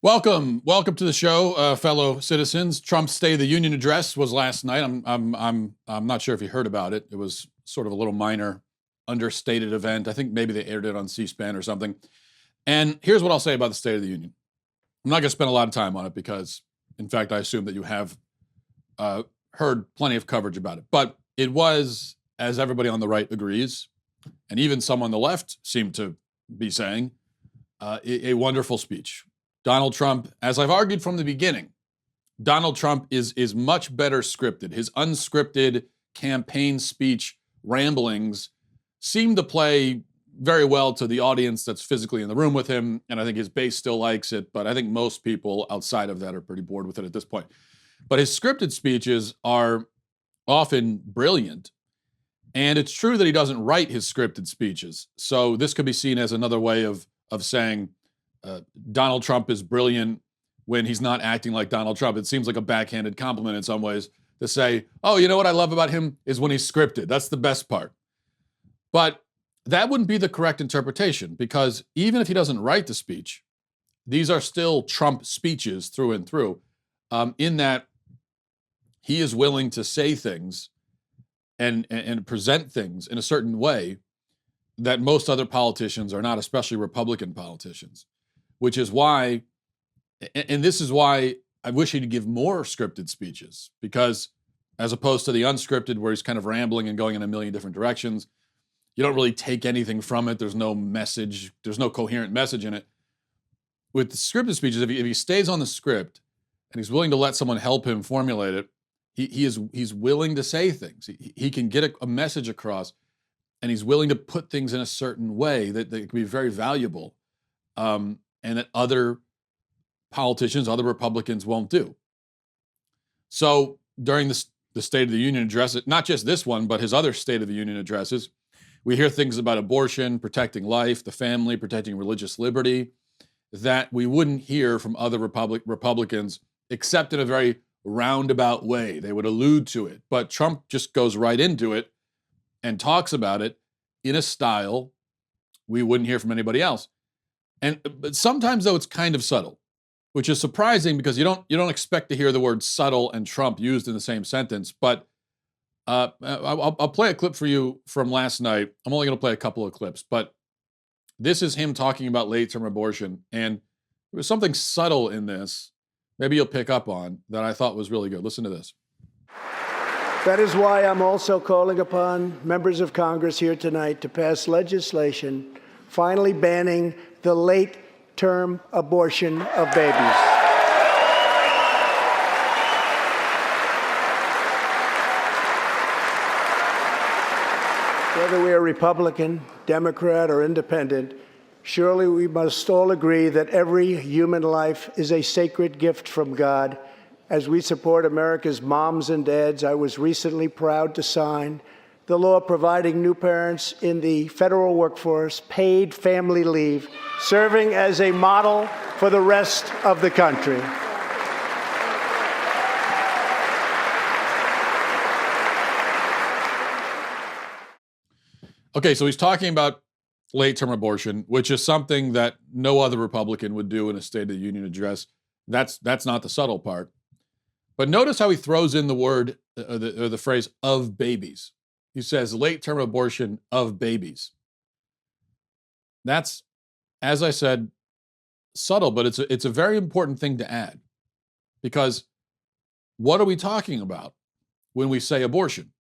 Welcome to the show, fellow citizens. Trump's State of the Union address was last night. I'm not sure if you heard about it. It was sort of a little minor, understated event. I think maybe they aired it on C-SPAN or something. And here's what I'll say about the State of the Union. I'm not going to spend a lot of time on it because, in fact, I assume that you have heard plenty of coverage about it. But it was, as everybody on the right agrees, and even some on the left seem to be saying, a wonderful speech. Donald Trump, as I've argued from the beginning, Donald Trump is much better scripted. His unscripted campaign speech ramblings seem to play very well to the audience that's physically in the room with him, and I think his base still likes it, but I think most people outside of that are pretty bored with it at this point. But his scripted speeches are often brilliant, and it's true that he doesn't write his scripted speeches. So this could be seen as another way of saying, Donald Trump is brilliant when he's not acting like Donald Trump. It seems like a backhanded compliment in some ways to say, oh, you know what I love about him is when he's scripted. That's the best part. But that wouldn't be the correct interpretation, because even if he doesn't write the speech, these are still Trump speeches through and through, in that he is willing to say things and present things in a certain way that most other politicians are not, especially Republican politicians. Which is why, and this is why I wish he'd give more scripted speeches, because as opposed to the unscripted where he's kind of rambling and going in a million different directions, you don't really take anything from it. There's no message. There's no coherent message in it. With the scripted speeches, if he stays on the script and he's willing to let someone help him formulate it, he's willing to say things. He can get a message across, and he's willing to put things in a certain way that can be very valuable. And that other politicians, other Republicans won't do. So during the State of the Union address, not just this one, but his other State of the Union addresses, we hear things about abortion, protecting life, the family, protecting religious liberty, that we wouldn't hear from other Republicans, except in a very roundabout way. They would allude to it. But Trump just goes right into it and talks about it in a style we wouldn't hear from anybody else. But sometimes, though, it's kind of subtle, which is surprising because you don't expect to hear the word subtle and Trump used in the same sentence. But I'll play a clip for you from last night. I'm only going to play a couple of clips, but this is him talking about late-term abortion, and there was something subtle in this, maybe you'll pick up on, that I thought was really good. Listen to this. That is why I'm also calling upon members of Congress here tonight to pass legislation finally banning the late-term abortion of babies. Whether we are Republican, Democrat, or Independent, surely we must all agree that every human life is a sacred gift from God. As we support America's moms and dads, I was recently proud to sign the law providing new parents in the federal workforce paid family leave, serving as a model for the rest of the country. Okay, so he's talking about late-term abortion, which is something that no other Republican would do in a State of the Union address. That's not the subtle part. But notice how he throws in the word, or the phrase, of babies. He says late-term abortion of babies. That's, as I said, subtle, but it's a very important thing to add. Because what are we talking about when we say abortion?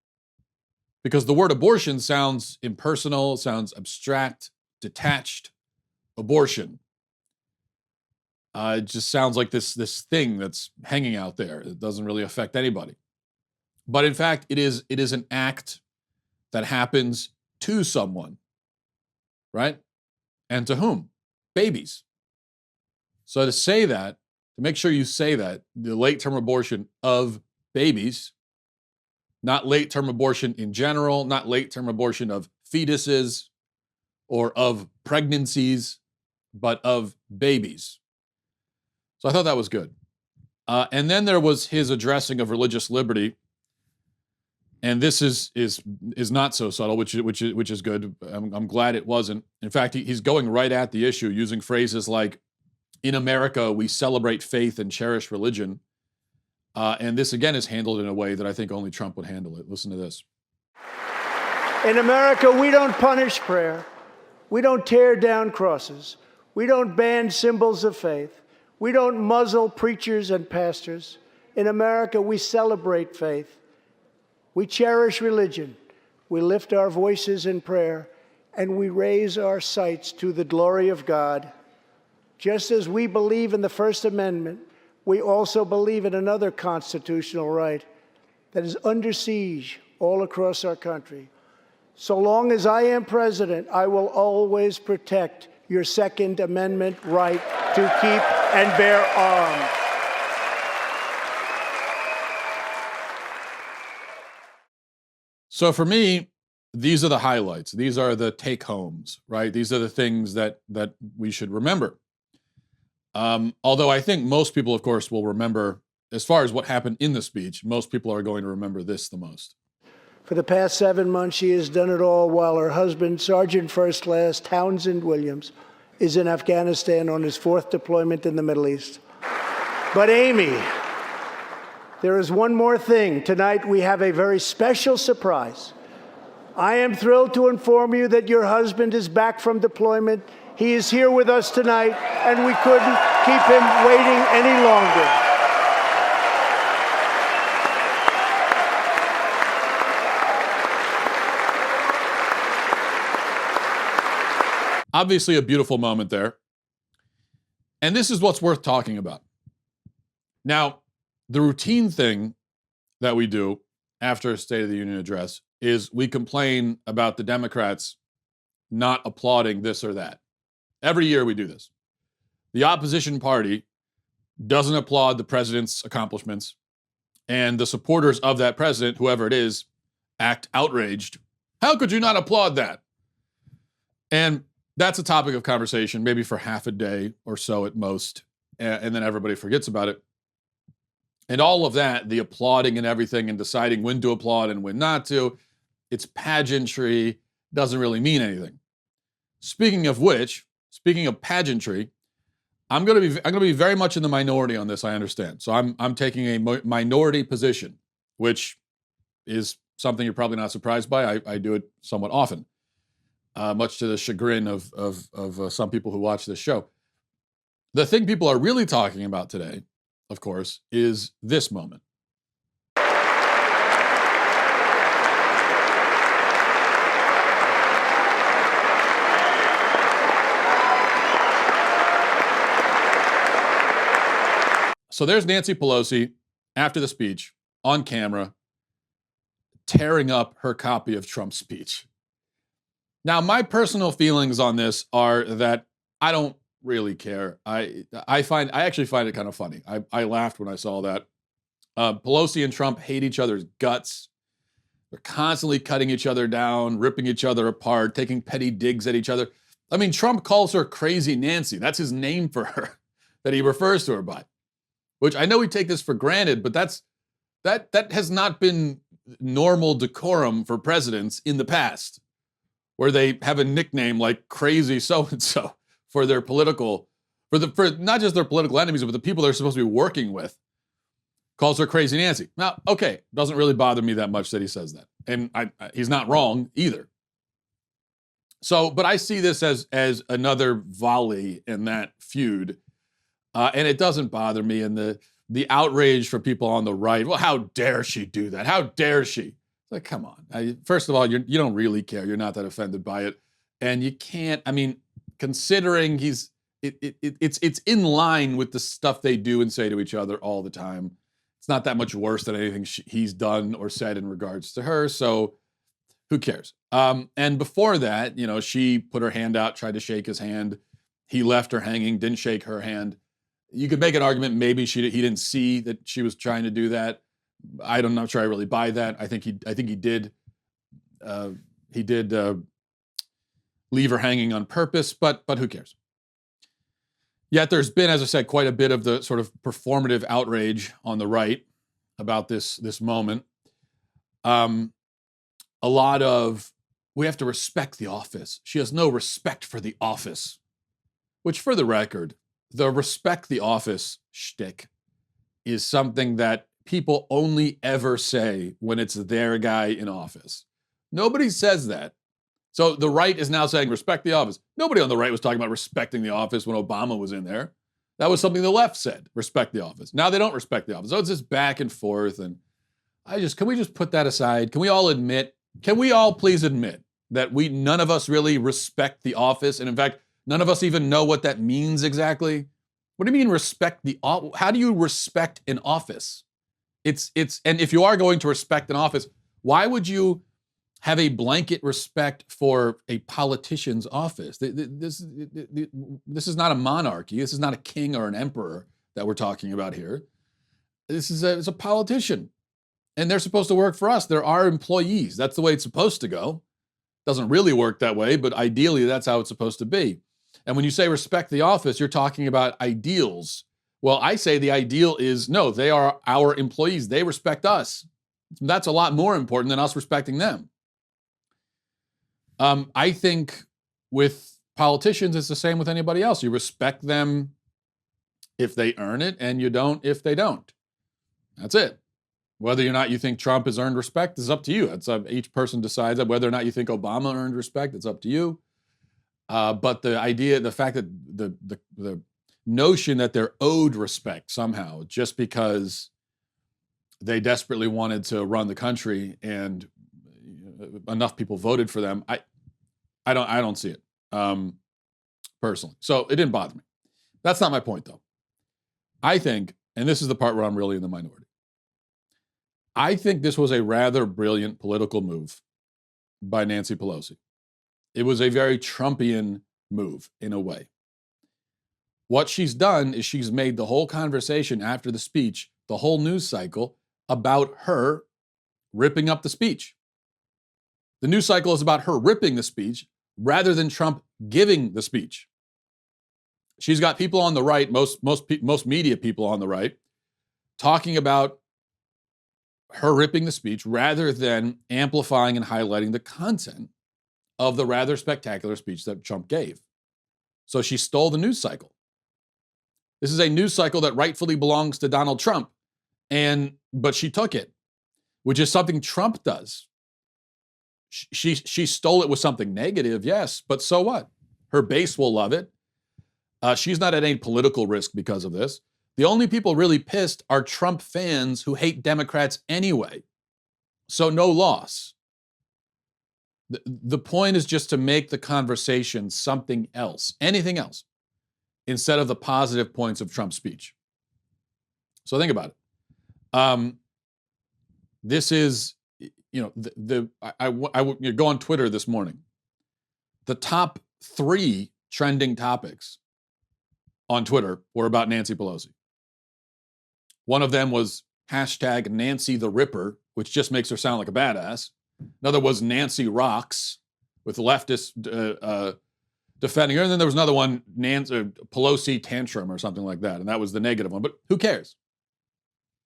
Because the word abortion sounds impersonal, sounds abstract, detached. Abortion. It just sounds like this thing that's hanging out there. It doesn't really affect anybody. But in fact, it is an act that happens to someone, right? And to whom? Babies. So to say that, to make sure you say that, the late-term abortion of babies, not late-term abortion in general, not late-term abortion of fetuses or of pregnancies, but of babies. So I thought that was good. And then there was his addressing of religious liberty. And this is not so subtle, which is good. I'm glad it wasn't. In fact, he's going right at the issue using phrases like in America, we celebrate faith and cherish religion. And this, again, is handled in a way that I think only Trump would handle it. Listen to this. In America, we don't punish prayer. We don't tear down crosses. We don't ban symbols of faith. We don't muzzle preachers and pastors. In America, we celebrate faith. We cherish religion. We lift our voices in prayer, and we raise our sights to the glory of God. Just as we believe in the First Amendment, we also believe in another constitutional right that is under siege all across our country. So long as I am president, I will always protect your Second Amendment right to keep and bear arms. So for me, these are the highlights. These are the take-homes, right? These are the things that we should remember. Although I think most people, of course, will remember, as far as what happened in the speech, most people are going to remember this the most. For the past 7 months, she has done it all while her husband, Sergeant First Class Townsend Williams, is in Afghanistan on his 4th deployment in the Middle East. But Amy, there is one more thing. Tonight, we have a very special surprise. I am thrilled to inform you that your husband is back from deployment. He is here with us tonight, and we couldn't keep him waiting any longer. Obviously, a beautiful moment there. And this is what's worth talking about. Now, the routine thing that we do after a State of the Union address is we complain about the Democrats not applauding this or that. Every year we do this. The opposition party doesn't applaud the president's accomplishments, and the supporters of that president, whoever it is, act outraged. How could you not applaud that? And that's a topic of conversation, maybe for half a day or so at most, and then everybody forgets about it. And all of that, the applauding and everything and deciding when to applaud and when not to, it's pageantry, doesn't really mean anything. Speaking of which, speaking of pageantry, I'm going to be very much in the minority on this, I understand. So I'm taking a minority position, which is something you're probably not surprised by. I do it somewhat often. Much to the chagrin of some people who watch this show. The thing people are really talking about today, of course, is this moment. So there's Nancy Pelosi after the speech on camera tearing up her copy of Trump's speech. Now, my personal feelings on this are that I don't really care. I actually find it kind of funny. I laughed when I saw that. Pelosi and Trump hate each other's guts. They're constantly cutting each other down, ripping each other apart, taking petty digs at each other. I mean, Trump calls her Crazy Nancy. That's his name for her that he refers to her by, which I know we take this for granted, but that has not been normal decorum for presidents in the past, where they have a nickname like Crazy So-and-so for their political, for not just their political enemies, but the people they're supposed to be working with. Calls her Crazy Nancy. Now, okay, doesn't really bother me that much that he says that. And he's not wrong either. So, but I see this as another volley in that feud. And it doesn't bother me. And the outrage for people on the right, well, how dare she do that? How dare she? Like, come on. First of all, you don't really care. You're not that offended by it. And you can't, I mean, considering it's in line with the stuff they do and say to each other all the time. It's not that much worse than anything he's done or said in regards to her. So who cares? And before that, she put her hand out, tried to shake his hand. He left her hanging, didn't shake her hand. You could make an argument maybe he didn't see that she was trying to do that. I'm not sure I really buy that. I think he did. He did leave her hanging on purpose, but who cares? Yet there's been, as I said, quite a bit of the sort of performative outrage on the right about this moment. A lot of, we have to respect the office. She has no respect for the office, which, for the record, the respect the office shtick is something that people only ever say when it's their guy in office. Nobody says that. So the right is now saying respect the office. Nobody on the right was talking about respecting the office when Obama was in there. That was something the left said, respect the office. Now they don't respect the office. So it's just back and forth. And can we just put that aside? Can we all please admit that none of us really respect the office? And in fact, none of us even know what that means exactly. What do you mean respect the office? How do you respect an office? And if you are going to respect an office, why would you have a blanket respect for a politician's office? This is not a monarchy. This is not a king or an emperor that we're talking about here. This is it's a politician, and they're supposed to work for us. They're our employees. That's the way it's supposed to go. Doesn't really work that way, but ideally that's how it's supposed to be. And when you say respect the office, you're talking about ideals. Well, I say the ideal is, no, they are our employees. They respect us. That's a lot more important than us respecting them. I think with politicians, it's the same with anybody else. You respect them if they earn it, and you don't if they don't. That's it. Whether or not you think Trump has earned respect is up to you. It's each person decides that. Whether or not you think Obama earned respect, it's up to you. But the fact that the notion that they're owed respect somehow just because they desperately wanted to run the country and enough people voted for them, I don't see it personally. So it didn't bother me. That's not my point, though. I think, and this is the part where I'm really in the minority, I think this was a rather brilliant political move by Nancy Pelosi. It was a very Trumpian move in a way. What she's done is she's made the whole conversation after the speech, the whole news cycle, about her ripping up the speech. The news cycle is about her ripping the speech rather than Trump giving the speech. She's got people on the right, most media people on the right, talking about her ripping the speech rather than amplifying and highlighting the content of the rather spectacular speech that Trump gave. So she stole the news cycle. This is a news cycle that rightfully belongs to Donald Trump, but she took it, which is something Trump does. She stole it with something negative, yes, but so what? Her base will love it. She's not at any political risk because of this. The only people really pissed are Trump fans who hate Democrats anyway. So no loss. The point is just to make the conversation something else, anything else, instead of the positive points of Trump's speech. So think about it. This is, you know, I go on Twitter this morning. The top 3 trending topics on Twitter were about Nancy Pelosi. One of them was hashtag Nancy the Ripper, which just makes her sound like a badass. Another was Nancy Rocks, with leftists defending her. And then there was another one, Pelosi Tantrum or something like that. And that was the negative one. But who cares?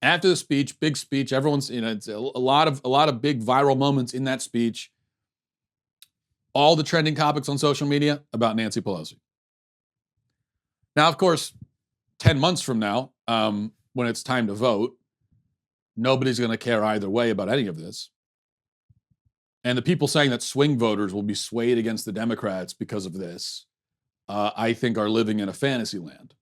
After the speech, big speech, everyone's, it's a lot of big viral moments in that speech. All the trending topics on social media about Nancy Pelosi. Now, of course, 10 months from now, when it's time to vote, nobody's going to care either way about any of this. And the people saying that swing voters will be swayed against the Democrats because of this, I think are living in a fantasy land.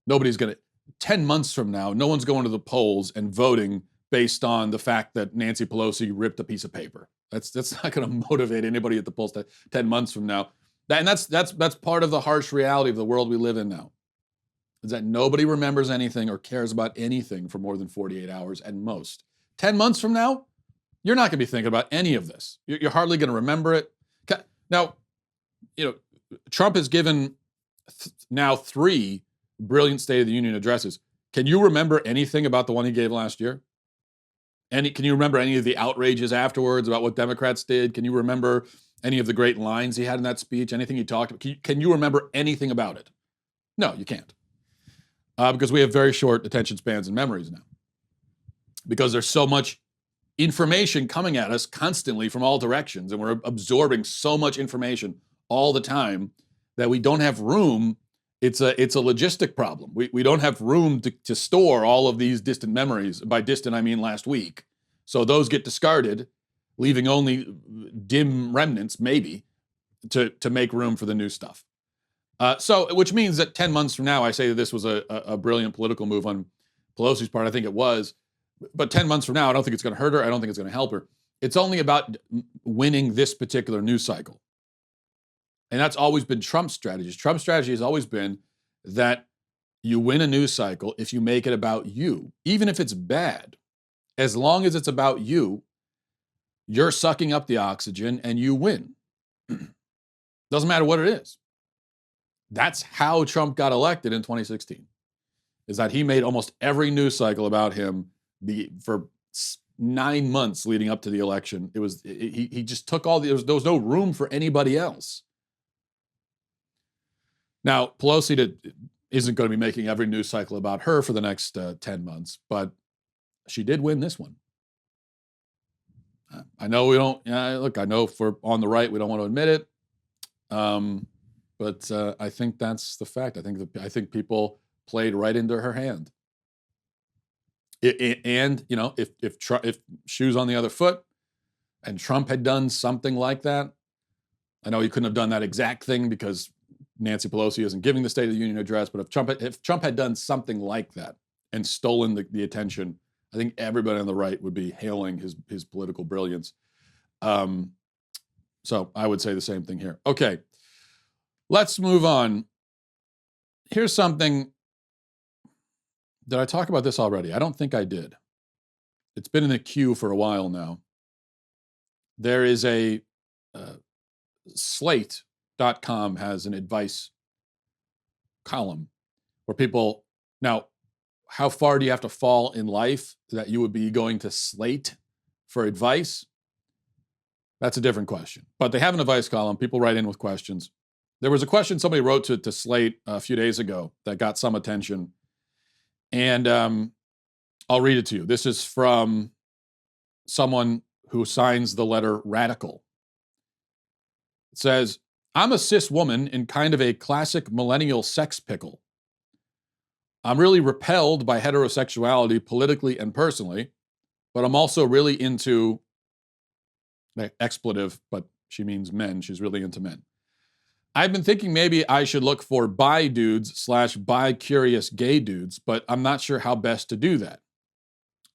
Nobody's going to, 10 months from now, no one's going to the polls and voting based on the fact that Nancy Pelosi ripped a piece of paper. That's not going to motivate anybody at the polls 10 months from now. That's part of the harsh reality of the world we live in now, is that nobody remembers anything or cares about anything for more than 48 hours at most. 10 months from now, you're not going to be thinking about any of this. You're hardly going to remember it. Now, Trump has given now 3 brilliant State of the Union addresses. Can you remember anything about the one he gave last year? Can you remember any of the outrages afterwards about what Democrats did? Can you remember any of the great lines he had in that speech? Anything he talked about? Can you remember anything about it? No, you can't. Because we have very short attention spans and memories now. Because there's so much information coming at us constantly from all directions, and we're absorbing so much information all the time that we don't have room It's a logistic problem. We don't have room to store all of these distant memories. By distant, I mean last week. So those get discarded, leaving only dim remnants, maybe, to make room for the new stuff. So, which means that 10 months from now, I say that this was a brilliant political move on Pelosi's part. I think it was. But 10 months from now, I don't think it's going to hurt her. I don't think it's going to help her. It's only about winning this particular news cycle. And that's always been Trump's strategy. Trump's strategy has always been that you win a news cycle if you make it about you, even if it's bad. As long as it's about you, you're sucking up the oxygen and you win. Doesn't matter what it is. That's how Trump got elected in 2016, is that he made almost every news cycle about him for 9 months leading up to the election. He just took all there was no room for anybody else. Now, Pelosi isn't going to be making every news cycle about her for the next 10 months, but she did win this one. I know we don't, look, I know if we're on the right, we don't want to admit it. But I think that's the fact. I think people played right into her hand. And, you know, if shoes on the other foot and Trump had done something like that, I know he couldn't have done that exact thing because Nancy Pelosi isn't giving the State of the Union address, but if Trump had done something like that and stolen the attention, I think everybody on the right would be hailing his political brilliance. So I would say the same thing here. Okay, let's move on. Here's something. Did I talk about this already? I don't think I did. It's been in the queue for a while now. There is a Slate.com has an advice column where people, now, how far do you have to fall in life that you would be going to Slate for advice? That's a different question. But they have an advice column. People write in with questions. There was a question somebody wrote to Slate a few days ago that got some attention. And I'll read it to you. This is from someone who signs the letter Radical. It says, I'm a cis woman in kind of a classic millennial sex pickle. I'm really repelled by heterosexuality politically and personally, but I'm also really into, expletive, but she means men. She's really into men. I've been thinking maybe I should look for bi dudes / bi curious gay dudes, but I'm not sure how best to do that.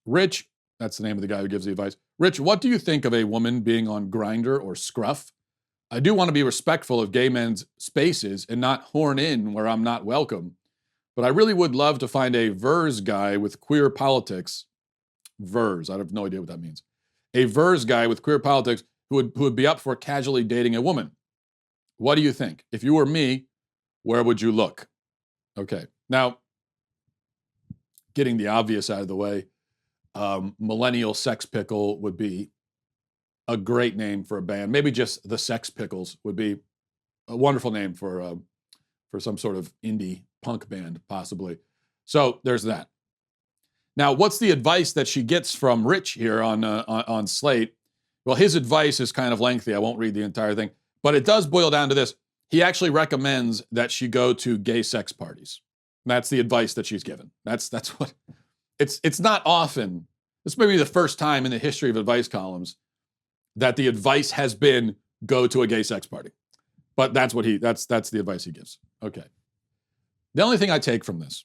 Rich, that's the name of the guy who gives the advice. Rich, what do you think of a woman being on Grindr or Scruff? I do want to be respectful of gay men's spaces and not horn in where I'm not welcome, but I really would love to find a VERS guy with queer politics. VERS, I have no idea what that means. A VERS guy with queer politics who would be up for casually dating a woman. What do you think? If you were me, where would you look? Okay, now, getting the obvious out of the way, Millennial Sex Pickle would be a great name for a band. Maybe just the Sex Pickles would be a wonderful name for some sort of indie punk band, possibly. So there's that. Now, what's the advice that she gets from Rich here on Slate? Well, his advice is kind of lengthy. I won't read the entire thing, but it does boil down to this. He actually recommends that she go to gay sex parties. That's the advice that she's given. That's what it's not often. This may be the first time in the history of advice columns that the advice has been go to a gay sex party. But that's the advice he gives. Okay. The only thing I take from this,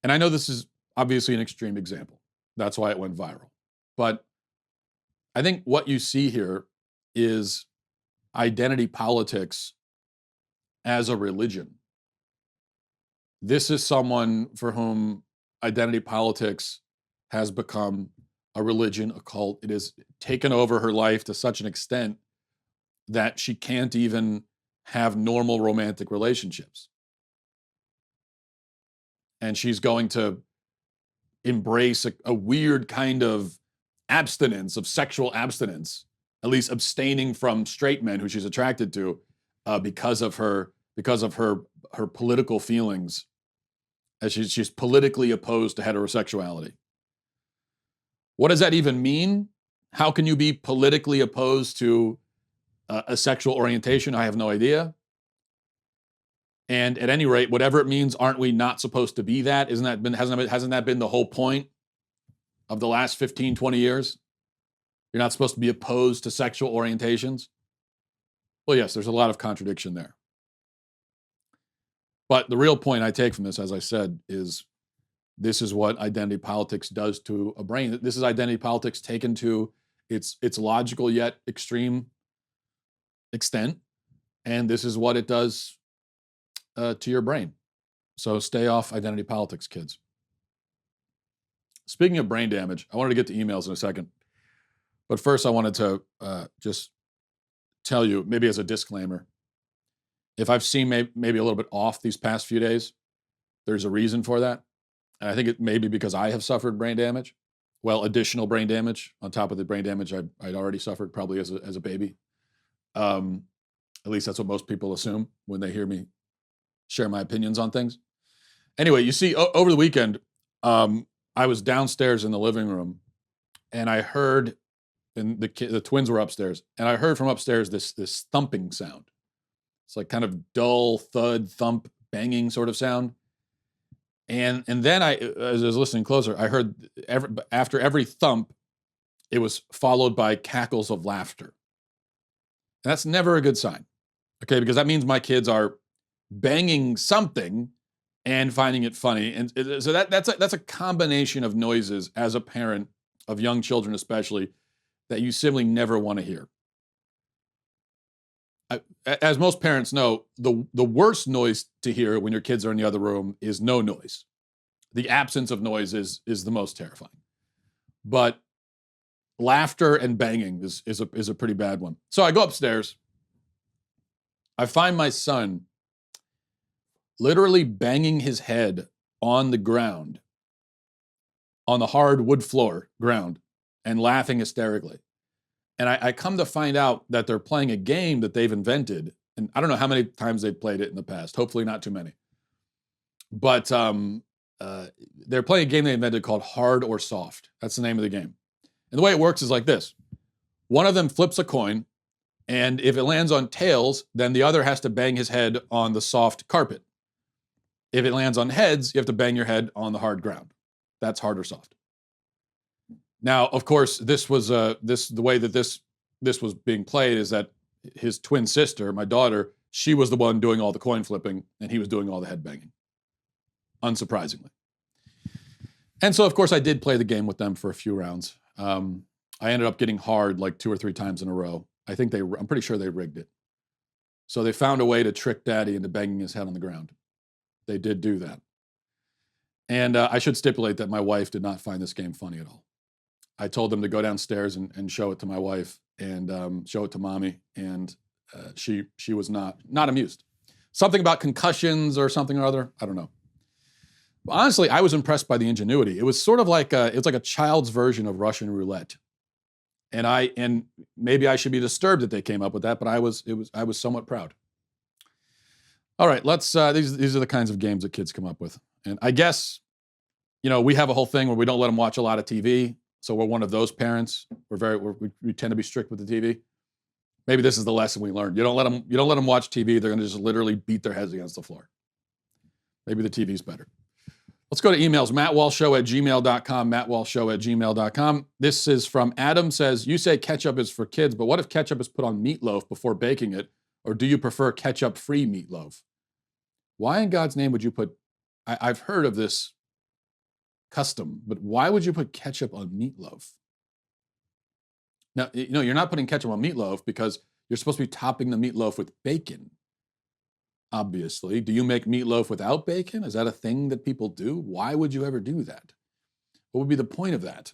and I know this is obviously an extreme example, that's why it went viral, but I think what you see here is identity politics as a religion. This is someone for whom identity politics has become a religion, a cult. It has taken over her life to such an extent that she can't even have normal romantic relationships. And she's going to embrace a weird kind of abstinence, of sexual abstinence, at least abstaining from straight men who she's attracted to because of her political feelings, as she's politically opposed to heterosexuality. What does that even mean? How can you be politically opposed to a sexual orientation? I have no idea. And at any rate, whatever it means, aren't we not supposed to be that? Hasn't that been the whole point of the last 15, 20 years? You're not supposed to be opposed to sexual orientations? Well, yes, there's a lot of contradiction there. But the real point I take from this, as I said, is this is what identity politics does to a brain. This is identity politics taken to its logical yet extreme extent. And this is what it does to your brain. So stay off identity politics, kids. Speaking of brain damage, I wanted to get to emails in a second. But first, I wanted to just tell you, maybe as a disclaimer, if I've seen maybe a little bit off these past few days, there's a reason for that. And I think it may be because I have suffered brain damage. Well, additional brain damage on top of the brain damage I'd already suffered probably as a baby. At least that's what most people assume when they hear me share my opinions on things. Anyway, you see, over the weekend, I was downstairs in the living room, and I heard, and the twins were upstairs, and I heard from upstairs this thumping sound. It's like kind of dull thud, thump, banging sort of sound. And then as I was listening closer, I heard after every thump, it was followed by cackles of laughter. And that's never a good sign, okay? Because that means my kids are banging something and finding it funny. And so that's a combination of noises as a parent of young children, especially, that you simply never want to hear. As most parents know, the worst noise to hear when your kids are in the other room is no noise. The absence of noise is the most terrifying. But laughter and banging is a pretty bad one. So I go upstairs. I find my son literally banging his head on the ground, on the hard wood floor ground, and laughing hysterically. And I come to find out that they're playing a game that they've invented. And I don't know how many times they've played it in the past. Hopefully not too many. But they're playing a game they invented called Hard or Soft. That's the name of the game. And the way it works is like this. One of them flips a coin, and if it lands on tails, then the other has to bang his head on the soft carpet. If it lands on heads, you have to bang your head on the hard ground. That's hard or soft. Now, of course, this was the way that this was being played is that his twin sister, my daughter, she was the one doing all the coin flipping, and he was doing all the head banging. Unsurprisingly. And so, of course, I did play the game with them for a few rounds. I ended up getting hard like 2 or 3 times in a row. I'm pretty sure they rigged it. So they found a way to trick Daddy into banging his head on the ground. They did do that. And I should stipulate that my wife did not find this game funny at all. I told them to go downstairs and show it to my wife and show it to mommy, and she was not amused. Something about concussions or something or other, I don't know. But honestly, I was impressed by the ingenuity. It was sort of like it's like a child's version of Russian roulette, and maybe I should be disturbed that they came up with that, but I was somewhat proud. All right, let's. These are the kinds of games that kids come up with, and I guess, we have a whole thing where we don't let them watch a lot of TV. So we're one of those parents. We tend to be strict with the TV. Maybe this is the lesson we learned. You don't let them watch TV. They're going to just literally beat their heads against the floor. Maybe the TV's better. Let's go to emails. mattwalshshow@gmail.com. mattwalshshow@gmail.com. This is from Adam. Says, you say ketchup is for kids, but what if ketchup is put on meatloaf before baking it? Or do you prefer ketchup-free meatloaf? Why in God's name would you put? I've heard of this custom, but why would you put ketchup on meatloaf? Now, you're not putting ketchup on meatloaf because you're supposed to be topping the meatloaf with bacon. Obviously. Do you make meatloaf without bacon? Is that a thing that people do? Why would you ever do that? What would be the point of that?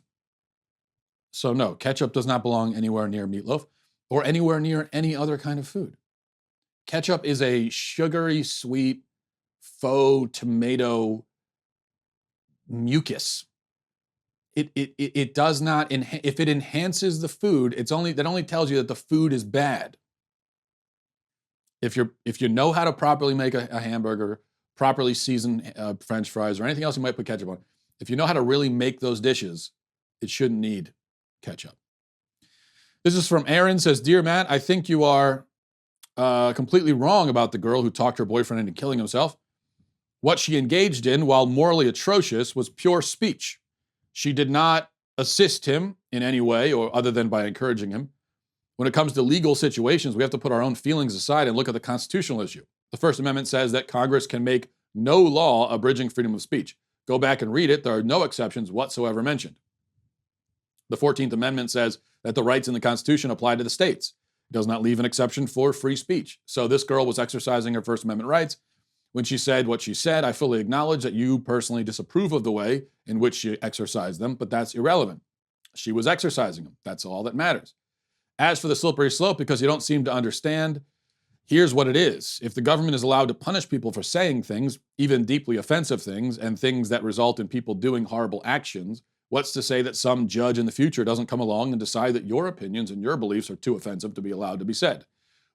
So no, ketchup does not belong anywhere near meatloaf or anywhere near any other kind of food. Ketchup is a sugary, sweet, faux tomato mucus. It does not, if it enhances the food, that only tells you that the food is bad. If you know how to properly make a hamburger, properly season French fries, or anything else you might put ketchup on, if you know how to really make those dishes, it shouldn't need ketchup. This is from Aaron. Says, Dear Matt, I think you are completely wrong about the girl who talked her boyfriend into killing himself. What she engaged in, while morally atrocious, was pure speech. She did not assist him in any way or other than by encouraging him. When it comes to legal situations, we have to put our own feelings aside and look at the constitutional issue. The First Amendment says that Congress can make no law abridging freedom of speech. Go back and read it. There are no exceptions whatsoever mentioned. The 14th Amendment says that the rights in the Constitution apply to the states. It does not leave an exception for free speech. So this girl was exercising her First Amendment rights. When she said what she said, I fully acknowledge that you personally disapprove of the way in which she exercised them, but that's irrelevant. She was exercising them. That's all that matters. As for the slippery slope, because you don't seem to understand, here's what it is. If the government is allowed to punish people for saying things, even deeply offensive things, and things that result in people doing horrible actions, what's to say that some judge in the future doesn't come along and decide that your opinions and your beliefs are too offensive to be allowed to be said?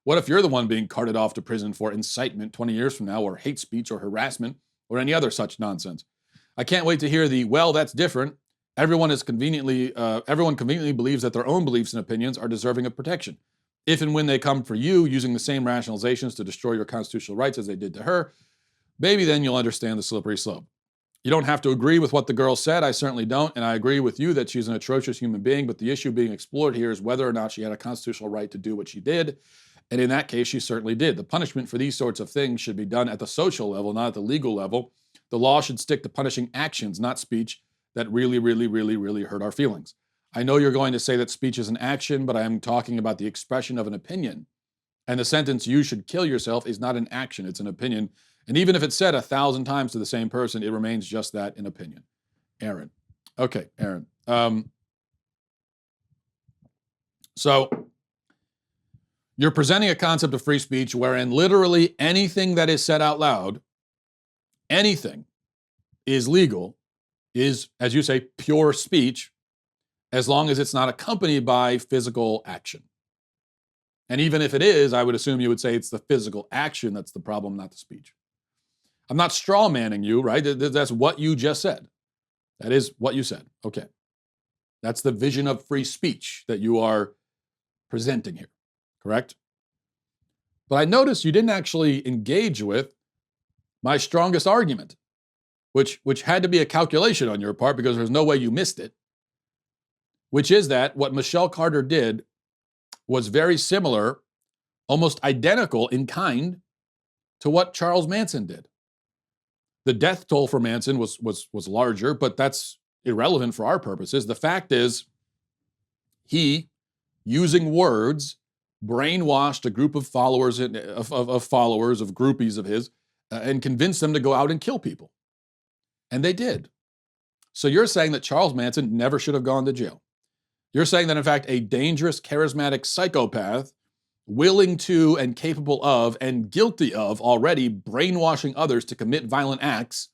What if you're the one being carted off to prison for incitement 20 years from now, or hate speech or harassment or any other such nonsense? I can't wait to hear well, that's different. Everyone conveniently believes that their own beliefs and opinions are deserving of protection. If and when they come for you using the same rationalizations to destroy your constitutional rights as they did to her, maybe then you'll understand the slippery slope. You don't have to agree with what the girl said. I certainly don't. And I agree with you that she's an atrocious human being. But the issue being explored here is whether or not she had a constitutional right to do what she did. And in that case, she certainly did. The punishment for these sorts of things should be done at the social level, not at the legal level. The law should stick to punishing actions, not speech, that really, really, really, really hurt our feelings. I know you're going to say that speech is an action, but I am talking about the expression of an opinion. And the sentence, you should kill yourself, is not an action, it's an opinion. And even if it's said 1,000 times to the same person, it remains just that, an opinion. Aaron. Okay, Aaron. So you're presenting a concept of free speech wherein literally anything that is said out loud, anything is legal, is, as you say, pure speech, as long as it's not accompanied by physical action. And even if it is, I would assume you would say it's the physical action that's the problem, not the speech. I'm not straw manning you, right? That's what you just said. That is what you said. Okay. That's the vision of free speech that you are presenting here, correct? But I noticed you didn't actually engage with my strongest argument, which had to be a calculation on your part because there's no way you missed it, which is that what Michelle Carter did was very similar, almost identical in kind, to what Charles Manson did. The death toll for Manson was larger, but that's irrelevant for our purposes. The fact is, he, using words, brainwashed a group of followers of groupies of his, and convinced them to go out and kill people. And they did. So you're saying that Charles Manson never should have gone to jail. You're saying that, in fact, a dangerous, charismatic psychopath, willing to and capable of and guilty of already brainwashing others to commit violent acts,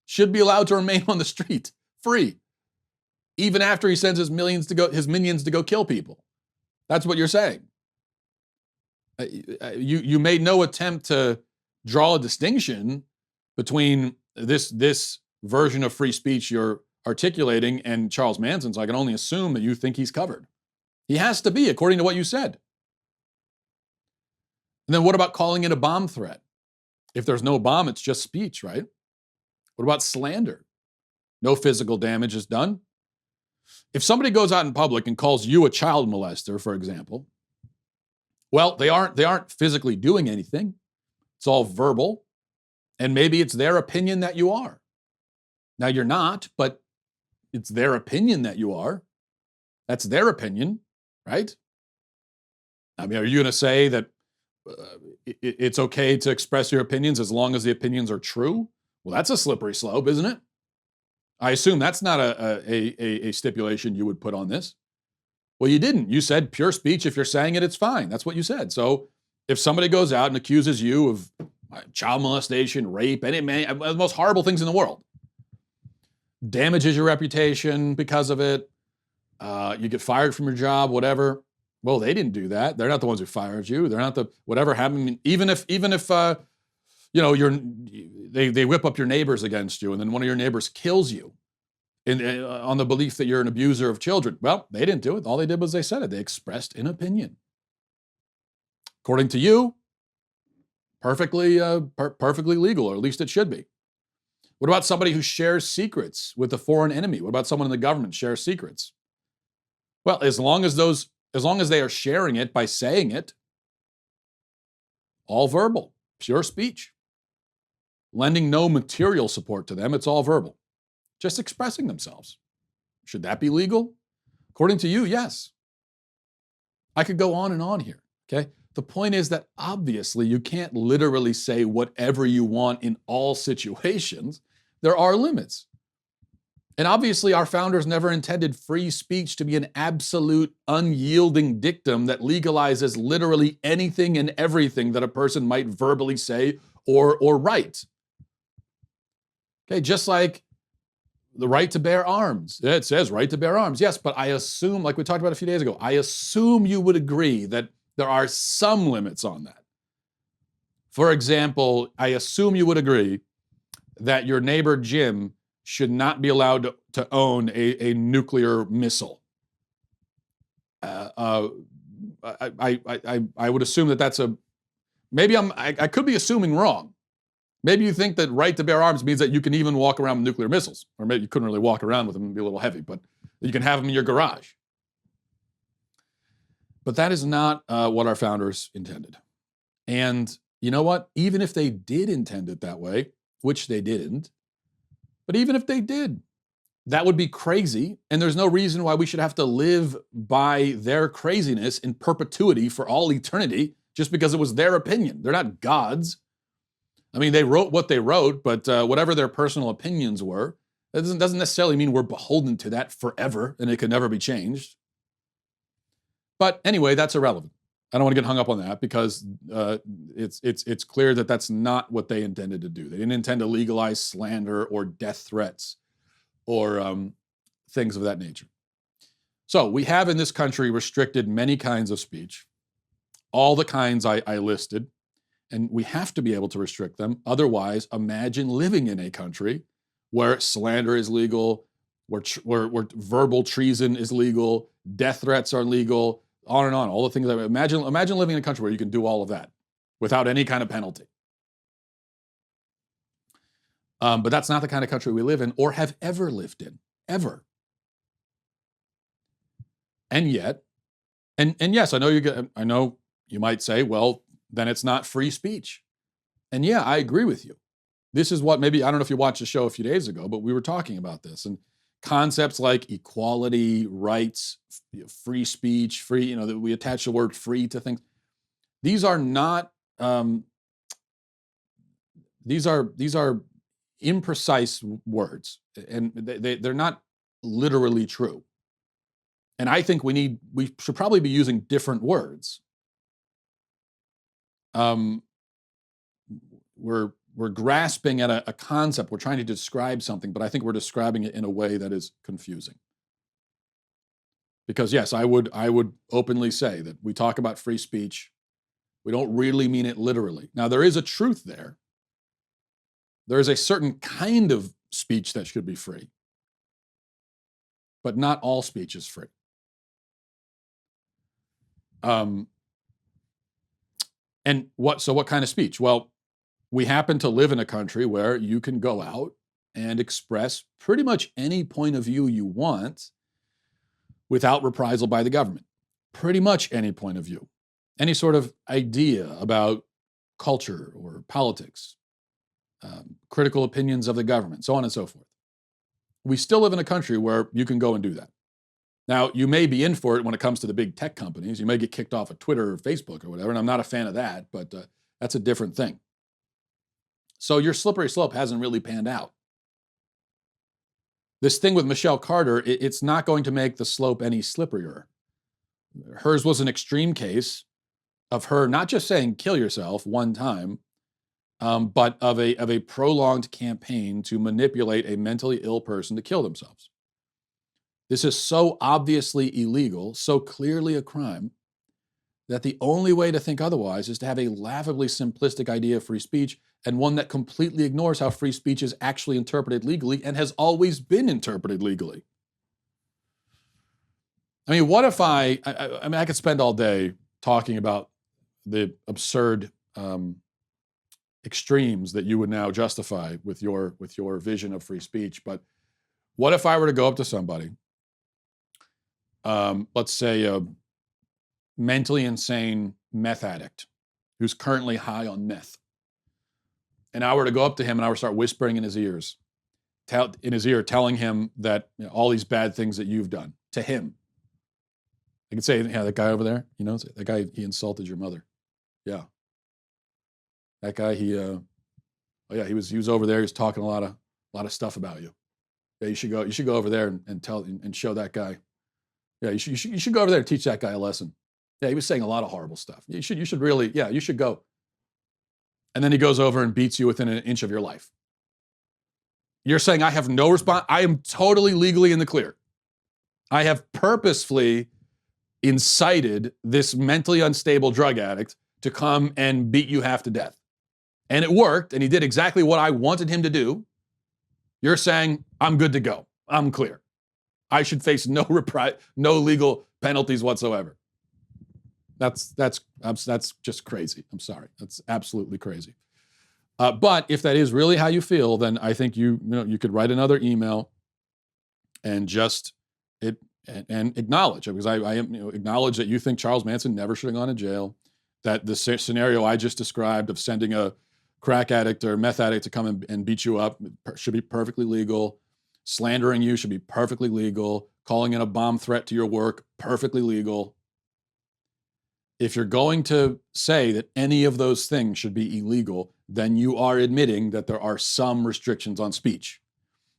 should be allowed to remain on the street, free, even after he sends his minions to go kill people. That's what you're saying. You made no attempt to draw a distinction between this version of free speech you're articulating and Charles Manson, so I can only assume that you think he's covered. He has to be, according to what you said. And then what about calling it a bomb threat? If there's no bomb, it's just speech, right? What about slander? No physical damage is done. If somebody goes out in public and calls you a child molester, for example, well, they aren't physically doing anything. It's all verbal. And maybe it's their opinion that you are. Now, you're not, but it's their opinion that you are. That's their opinion, right? I mean, are you going to say that it's okay to express your opinions as long as the opinions are true? Well, that's a slippery slope, isn't it? I assume that's not a stipulation you would put on this. Well, you didn't. You said pure speech. If you're saying it, it's fine. That's what you said. So if somebody goes out and accuses you of child molestation, rape, the most horrible things in the world, damages your reputation because of it, you get fired from your job, whatever. Well, they didn't do that. They're not the ones who fired you. They're not the whatever happened. Even if they whip up your neighbors against you, and then one of your neighbors kills you on the belief that you're an abuser of children. Well, they didn't do it. All they did was they said it. They expressed an opinion. According to you, perfectly legal, or at least it should be. What about somebody who shares secrets with a foreign enemy? What about someone in the government shares secrets? Well, as long as they are sharing it by saying it, all verbal, pure speech, lending no material support to them, it's all verbal, just expressing themselves. Should that be legal? According to you, yes. I could go on and on here, okay? The point is that obviously you can't literally say whatever you want in all situations. There are limits. And obviously our founders never intended free speech to be an absolute unyielding dictum that legalizes literally anything and everything that a person might verbally say or write. Okay, just like the right to bear arms. It says right to bear arms. Yes, but I assume, like we talked about a few days ago, I assume you would agree that there are some limits on that. For example, I assume you would agree that your neighbor Jim should not be allowed to own a nuclear missile. I would assume that that's maybe I could be assuming wrong. Maybe you think that right to bear arms means that you can even walk around with nuclear missiles, or maybe you couldn't really walk around with them, it'd be a little heavy, but you can have them in your garage. But that is not what our founders intended. And you know what? Even if they did intend it that way, which they didn't, but even if they did, that would be crazy. And there's no reason why we should have to live by their craziness in perpetuity for all eternity just because it was their opinion. They're not gods. I mean, they wrote what they wrote, but whatever their personal opinions were, that doesn't necessarily mean we're beholden to that forever and it can never be changed. But anyway, that's irrelevant. I don't want to get hung up on that because it's clear that that's not what they intended to do. They didn't intend to legalize slander or death threats or things of that nature. So we have in this country restricted many kinds of speech, all the kinds I listed, and we have to be able to restrict them. Otherwise, imagine living in a country where slander is legal, where verbal treason is legal, death threats are legal, on and on, all the things. Imagine living in a country where you can do all of that without any kind of penalty. But that's not the kind of country we live in or have ever lived in, ever. And yet, and yes, I know you might say, well, then it's not free speech. And yeah, I agree with you. This is what maybe, I don't know if you watched the show a few days ago, but we were talking about this. And concepts like equality, rights, free speech, free, that we attach the word free to things. These are not, these are imprecise words, and they're not literally true. And I think we should probably be using different words. We're grasping at a concept. We're trying to describe something, but I think we're describing it in a way that is confusing. Because yes, I would openly say that we talk about free speech. We don't really mean it literally. Now, there is a truth there. There is a certain kind of speech that should be free, but not all speech is free. And what kind of speech? Well, we happen to live in a country where you can go out and express pretty much any point of view you want without reprisal by the government. Pretty much any point of view, any sort of idea about culture or politics, critical opinions of the government, so on and so forth. We still live in a country where you can go and do that. Now, you may be in for it when it comes to the big tech companies. You may get kicked off of Twitter or Facebook or whatever, and I'm not a fan of that, but that's a different thing. So your slippery slope hasn't really panned out. This thing with Michelle Carter, it's not going to make the slope any slipperier. Hers was an extreme case of her not just saying kill yourself one time, but of a prolonged campaign to manipulate a mentally ill person to kill themselves. This is so obviously illegal, so clearly a crime, that the only way to think otherwise is to have a laughably simplistic idea of free speech, and one that completely ignores how free speech is actually interpreted legally and has always been interpreted legally. I mean, what if I could spend all day talking about the absurd extremes that you would now justify with your vision of free speech. But what if I were to go up to somebody, let's say a mentally insane meth addict who's currently high on meth, and I were to go up to him and I were to start whispering in his ears, telling him that all these bad things that you've done to him. I could say, yeah, that guy over there, that guy, he insulted your mother. Yeah. That guy, he was over there. He was talking a lot of stuff about you. Yeah, you should go over there and show that guy. Yeah, you should go over there and teach that guy a lesson. Yeah, he was saying a lot of horrible stuff. You should really, yeah, you should go. And then he goes over and beats you within an inch of your life. You're saying I have no response. I am totally legally in the clear. I have purposefully incited this mentally unstable drug addict to come and beat you half to death. And it worked, and he did exactly what I wanted him to do. You're saying I'm good to go. I'm clear. I should face no legal penalties whatsoever. That's just crazy. I'm sorry. That's absolutely crazy. But if that is really how you feel, then I think you could write another email and just and acknowledge it, because I acknowledge that you think Charles Manson never should have gone to jail, that the scenario I just described of sending a crack addict or meth addict to come and beat you up should be perfectly legal. Slandering you should be perfectly legal. Calling in a bomb threat to your work, perfectly legal. If you're going to say that any of those things should be illegal, then you are admitting that there are some restrictions on speech.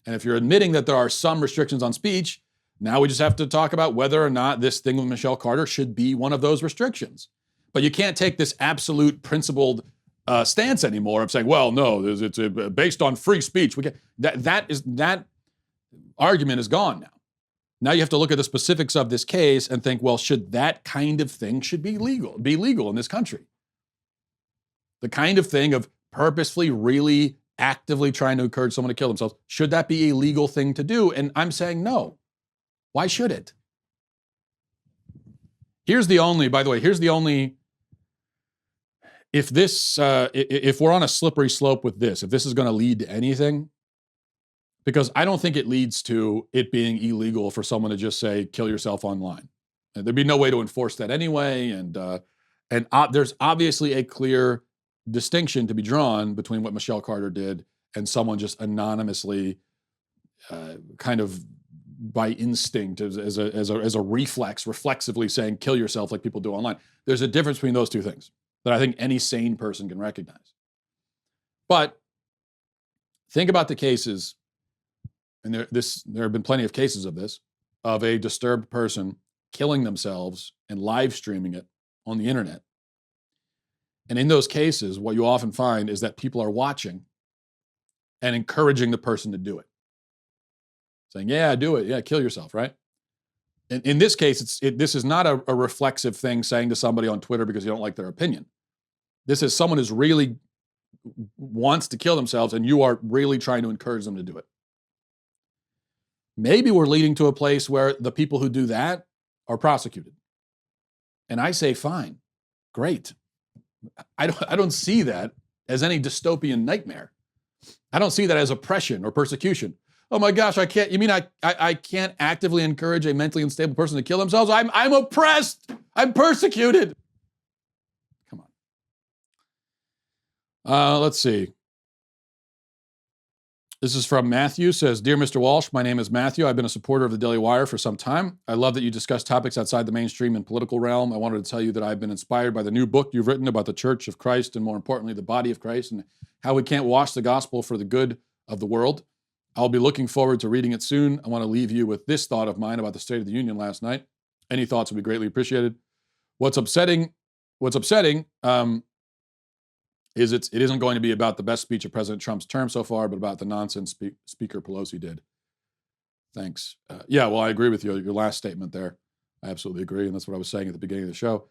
And if you're admitting that there are some restrictions on speech, now we just have to talk about whether or not this thing with Michelle Carter should be one of those restrictions. But you can't take this absolute principled stance anymore of saying, well, no, it's based on free speech. That argument is gone now. Now you have to look at the specifics of this case and think, well, should that kind of thing be legal in this country? The kind of thing of purposefully, really actively trying to encourage someone to kill themselves, should that be a legal thing to do? And I'm saying no. Why should it? Here's the only, if we're on a slippery slope with this, if this is going to lead to anything, because I don't think it leads to it being illegal for someone to just say, kill yourself online. And there'd be no way to enforce that anyway. And there's obviously a clear distinction to be drawn between what Michelle Carter did and someone just anonymously kind of by instinct as a reflexively saying, kill yourself like people do online. There's a difference between those two things that I think any sane person can recognize. But think about the cases, and there have been plenty of cases of this, of a disturbed person killing themselves and live streaming it on the internet. And in those cases, what you often find is that people are watching and encouraging the person to do it. Saying, yeah, do it. Yeah, kill yourself, right? In this case, this is not a reflexive thing saying to somebody on Twitter because you don't like their opinion. This is someone who's really wants to kill themselves, and you are really trying to encourage them to do it. Maybe we're leading to a place where the people who do that are prosecuted. And I say, fine, great. I don't see that as any dystopian nightmare. I don't see that as oppression or persecution. Oh my gosh, I can't. You mean I can't actively encourage a mentally unstable person to kill themselves? I'm oppressed. I'm persecuted. Come on. Let's see. This is from Matthew, says, Dear Mr. Walsh, my name is Matthew. I've been a supporter of the Daily Wire for some time. I love that you discuss topics outside the mainstream and political realm. I wanted to tell you that I've been inspired by the new book you've written about the Church of Christ and, more importantly, the body of Christ and how we can't wash the gospel for the good of the world. I'll be looking forward to reading it soon. I want to leave you with this thought of mine about the State of the Union last night. Any thoughts would be greatly appreciated. What's upsetting is it isn't going to be about the best speech of President Trump's term so far, but about the nonsense Speaker Pelosi did. Thanks. Yeah, well, I agree with you. Your last statement there. I absolutely agree, and that's what I was saying at the beginning of the show.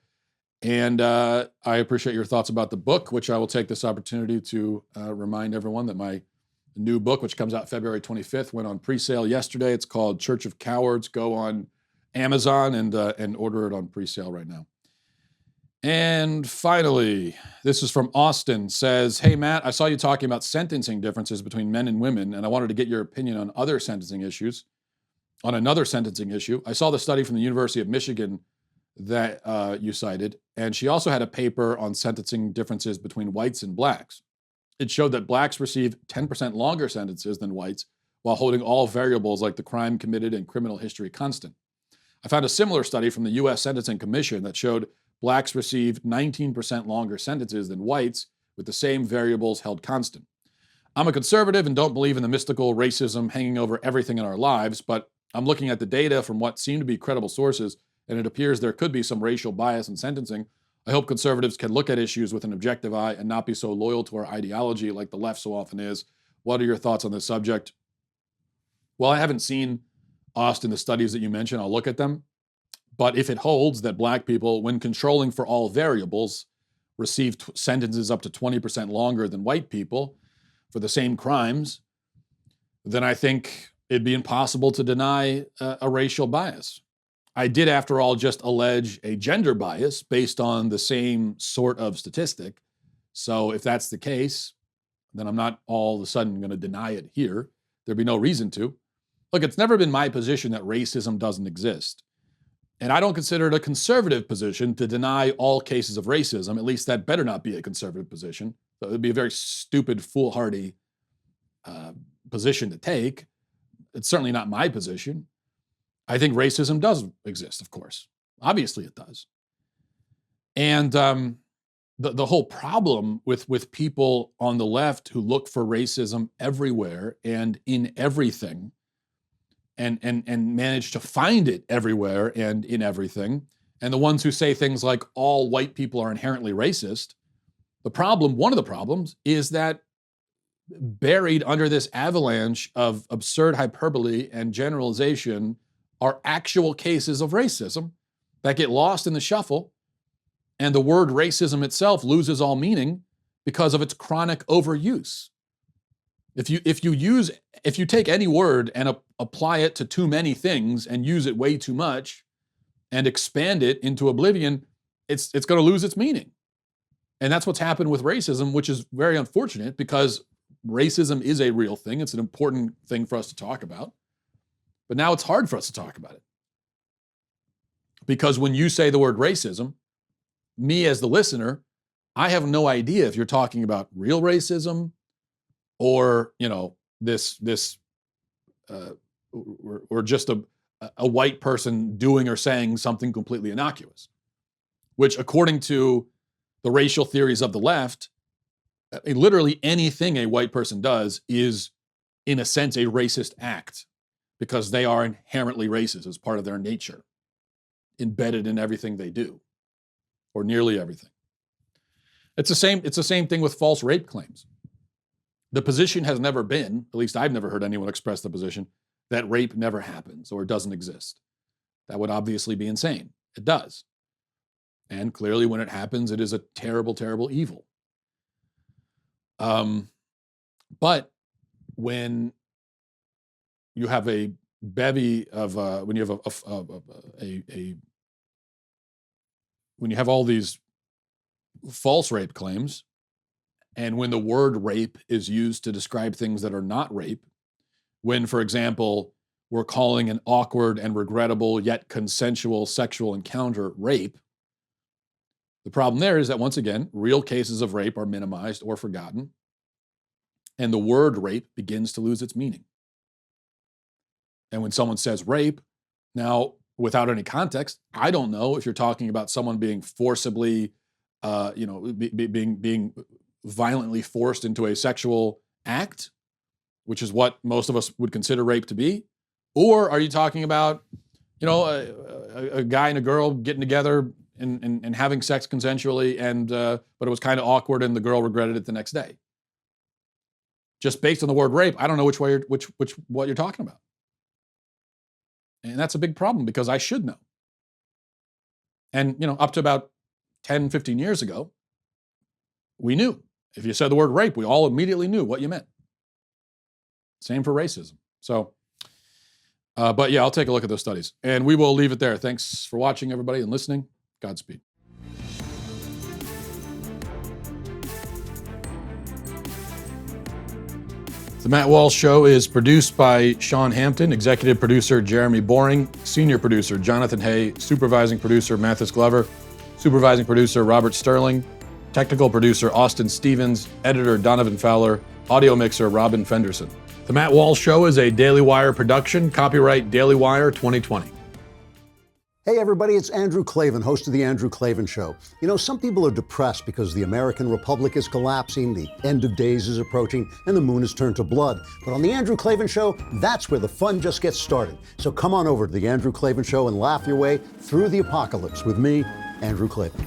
And I appreciate your thoughts about the book, which I will take this opportunity to remind everyone that my new book, which comes out February 25th, went on pre-sale yesterday. It's called Church of Cowards. Go on Amazon and order it on pre-sale right now. And finally, this is from Austin, says, hey, Matt, I saw you talking about sentencing differences between men and women, and I wanted to get your opinion on other sentencing issues. On another sentencing issue, I saw the study from the University of Michigan that you cited, and she also had a paper on sentencing differences between whites and blacks. It showed that blacks receive 10% longer sentences than whites while holding all variables like the crime committed and criminal history constant. I found a similar study from the U.S. Sentencing Commission that showed blacks receive 19% longer sentences than whites with the same variables held constant. I'm a conservative and don't believe in the mystical racism hanging over everything in our lives, but I'm looking at the data from what seem to be credible sources, and it appears there could be some racial bias in sentencing. I hope conservatives can look at issues with an objective eye and not be so loyal to our ideology like the left so often is. What are your thoughts on this subject? Well, I haven't seen, Austin, the studies that you mentioned. I'll look at them. But if it holds that black people, when controlling for all variables, receive sentences up to 20% longer than white people for the same crimes, then I think it'd be impossible to deny a racial bias. I did, after all, just allege a gender bias based on the same sort of statistic. So if that's the case, then I'm not all of a sudden going to deny it here. There'd be no reason to. Look, it's never been my position that racism doesn't exist. And I don't consider it a conservative position to deny all cases of racism. At least that better not be a conservative position. So it would be a very stupid, foolhardy position to take. It's certainly not my position. I think racism does exist, of course. Obviously it does. And the whole problem with people on the left who look for racism everywhere and in everything and manage to find it everywhere and in everything, and the ones who say things like all white people are inherently racist, one of the problems is that buried under this avalanche of absurd hyperbole and generalization are actual cases of racism that get lost in the shuffle, and the word racism itself loses all meaning because of its chronic overuse. If you take any word and apply it to too many things and use it way too much and expand it into oblivion, it's going to lose its meaning. And that's what's happened with racism, which is very unfortunate because racism is a real thing. It's an important thing for us to talk about. But now it's hard for us to talk about it. Because when you say the word racism, me as the listener, I have no idea if you're talking about real racism or, this or just a white person doing or saying something completely innocuous, which according to the racial theories of the left, literally anything a white person does is, in a sense, a racist act because they are inherently racist as part of their nature, embedded in everything they do, or nearly everything. It's the same thing with false rape claims. The position has never been, at least I've never heard anyone express the position, that rape never happens or doesn't exist. That would obviously be insane. It does. And clearly when it happens, it is a terrible, terrible evil. But when you have a bevy of, when you have all these false rape claims, and when the word rape is used to describe things that are not rape, when, for example, we're calling an awkward and regrettable yet consensual sexual encounter rape, the problem there is that, once again, real cases of rape are minimized or forgotten, and the word rape begins to lose its meaning. And when someone says rape, now, without any context, I don't know if you're talking about someone being forcibly, being violently forced into a sexual act, which is what most of us would consider rape to be, or are you talking about, a guy and a girl getting together and having sex consensually, but it was kind of awkward, and the girl regretted it the next day. Just based on the word rape, I don't know what you're talking about. And that's a big problem because I should know. And, up to about 10, 15 years ago, we knew. If you said the word rape, we all immediately knew what you meant. Same for racism. So, but yeah, I'll take a look at those studies. And we will leave it there. Thanks for watching, everybody, and listening. Godspeed. The Matt Walsh Show is produced by Sean Hampton, executive producer Jeremy Boring, senior producer Jonathan Hay, supervising producer Mathis Glover, supervising producer Robert Sterling, technical producer Austin Stevens, editor Donovan Fowler, audio mixer Robin Fenderson. The Matt Walsh Show is a Daily Wire production, copyright Daily Wire 2020. Hey everybody, it's Andrew Klavan, host of The Andrew Klavan Show. You know, some people are depressed because the American Republic is collapsing, the end of days is approaching, and the moon has turned to blood. But on The Andrew Klavan Show, that's where the fun just gets started. So come on over to The Andrew Klavan Show and laugh your way through the apocalypse with me, Andrew Klavan.